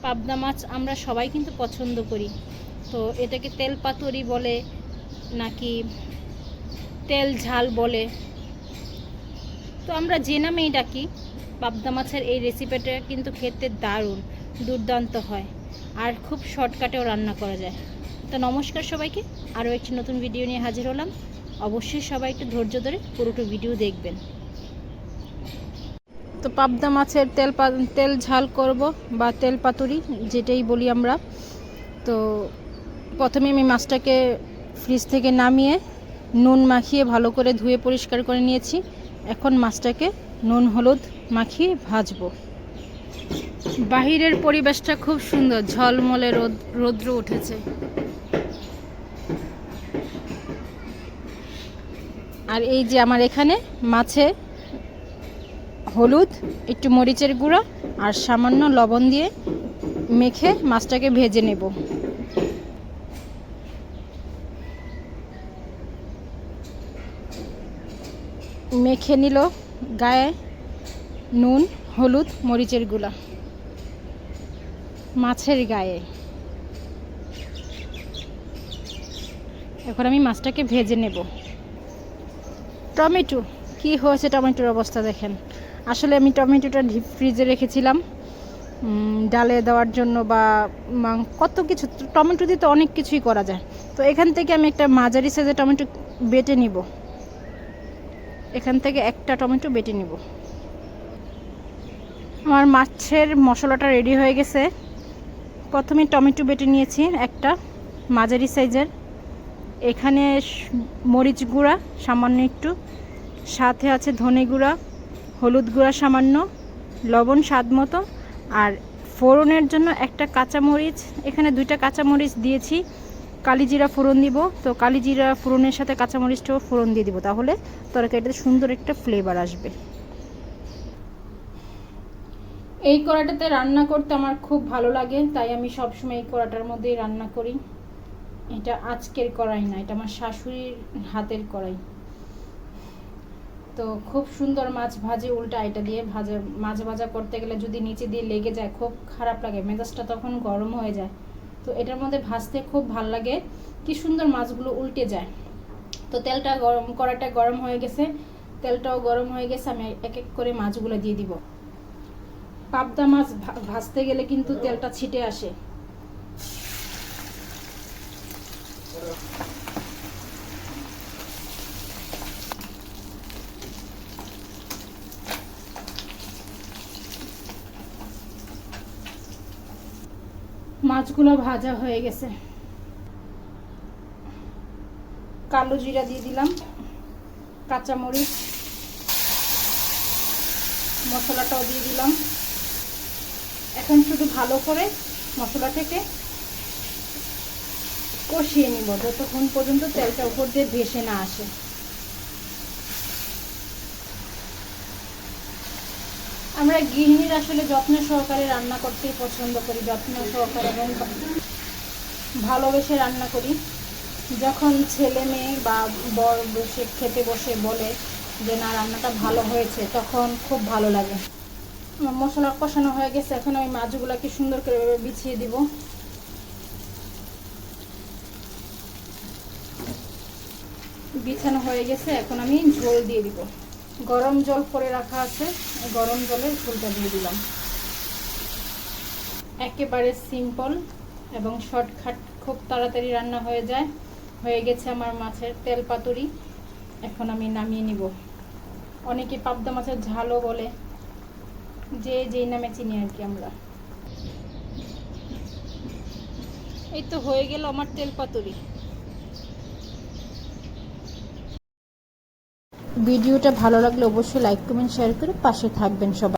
পাবদা মাছ আমরা সবাই কিন্তু পছন্দ করি। তো এটাকে তেল পাতুরি বলে নাকি তেল ঝাল বলে, তো আমরা যে নামেই ডাকি, পাবদা মাছের এই রেসিপিটা কিন্তু খেতে দারুণ দুর্দান্ত হয় আর খুব শর্টকাটেও রান্না করা যায়। তো নমস্কার সবাইকে, আরও একটি নতুন ভিডিও নিয়ে হাজির হলাম। অবশ্যই সবাই একটু ধৈর্য ধরে পুরোটা ভিডিও দেখবেন। তো পাবদা মাছের তেল ঝাল করব বা তেল পাতুরি যেটাই বলি আমরা। তো প্রথমে আমি মাছটাকে ফ্রিজ থেকে নামিয়ে নুন মাখিয়ে ভালো করে ধুয়ে পরিষ্কার করে নিয়েছি। এখন মাছটাকে নুন হলুদ মাখিয়ে ভাজবো। বাহিরের পরিবেশটা খুব সুন্দর, ঝলমলে রৌদ্র উঠেছে। আর এই যে আমার এখানে মাছে হলুদ, একটু মরিচের গুঁড়ো আর সামান্য লবণ দিয়ে মেখে মাছটাকে ভেজে নেব। মেখে নিল গায়ে নুন হলুদ মরিচের গুঁড়া মাছের গায়ে। এখন আমি মাছটাকে ভেজে নেব। টমেটো কি হয়েছে, টমেটোর অবস্থা দেখেন। আসলে আমি টমেটোটা ডিপ ফ্রিজে রেখেছিলাম ডালে দেওয়ার জন্য বা কত কিছু, টমেটো দিয়ে তো অনেক কিছুই করা যায়। তো এখান থেকে আমি একটা মাঝারি সাইজের টমেটো বেটে নিব। এখান থেকে একটা টমেটো বেটে নিব। আমার মাছের মশলাটা রেডি হয়ে গেছে। প্রথমে টমেটো বেটে নিয়েছি একটা মাঝারি সাইজের। এখানে মরিচ গুঁড়া সামান্য একটু, সাথে আছে ধনে গুঁড়া, হলুদ গুঁড়া সামান্য, লবণ স্বাদ মতো, আর ফোড়নের জন্য একটা কাঁচামরিচ, এখানে 2টা কাঁচামরিচ দিয়েছি। কালিজিরা ফোড়ন দিব, তো কালিজিরা ফোড়নের সাথে কাঁচামরিচটাও ফোড়ন দিয়ে দিব, তাহলে তরকারিটাতে সুন্দর একটা ফ্লেভার আসবে। এই কড়াটাতে রান্না করতে আমার খুব ভালো লাগে, তাই আমি সবসময় এই কড়াটার মধ্যেই রান্না করি। এটা আজকের কড়াই না, এটা আমার শাশুড়ির হাতের কড়াই। তো খুব সুন্দর মাছ ভাজে উল্টা এটা দিয়ে মাছ ভাজা করতে গেলে যদি নিচে দিয়ে লেগে যায় খুব খারাপ লাগে, মেজাজটা তখন গরম হয়ে যায়। তো এটার মধ্যে ভাজতে খুব ভালো লাগে, কি সুন্দর মাছগুলো উল্টে যায়। তো তেলটা গরম, কড়াইটা গরম হয়ে গেছে, তেলটাও গরম হয়ে গেছে। আমি এক এক করে মাছগুলো দিয়ে দিব। পাবদা মাছ ভাজতে গেলে কিন্তু তেলটা ছিটে আসে। মাছগুলো ভাজা হয়ে গেছে। কালো জিরা দিয়ে দিলাম, কাঁচামরিচ, মশলাটাও দিয়ে দিলাম। এখন শুধু ভালো করে মশলাটাকে কষিয়ে নিব যতক্ষণ পর্যন্ত তেলটা উপর দিয়ে ভেসে না আসে। আমরা গৃহিণীর আসলে যত্ন সহকারে রান্না করতেই পছন্দ করি, যত্ন সহকারে এবং ভালোবেসে রান্না করি। যখন ছেলে মেয়ে বা বর বসে খেতে বসে বলে যে না রান্নাটা ভালো হয়েছে, তখন খুব ভালো লাগে। আমার মশলা কষানো হয়ে গেছে, এখন আমি মাছগুলোকে সুন্দর করে বিছিয়ে দিব। বিছানো হয়ে গেছে, এখন আমি ঝোল দিয়ে দিব। গরম জল করে রাখা আছে, গরম জলের ঝোলটা দিয়ে দিলাম। একেবারে সিম্পল এবং শর্টকাট, খুব তাড়াতাড়ি রান্না হয়ে যায়। হয়ে গেছে আমার মাছের তেল পাতুরি। এখন আমি নামিয়ে নিব। অনেকে পাবদা মাছের ঝালও বলে, যে যেই নামে চিনি আর কি আমরা। এই তো হয়ে গেল আমার তেল পাতুরি। ভিডিওটা ভালো লাগলে অবশ্যই লাইক কমেন্ট শেয়ার করে পাশে থাকবেন সবাই।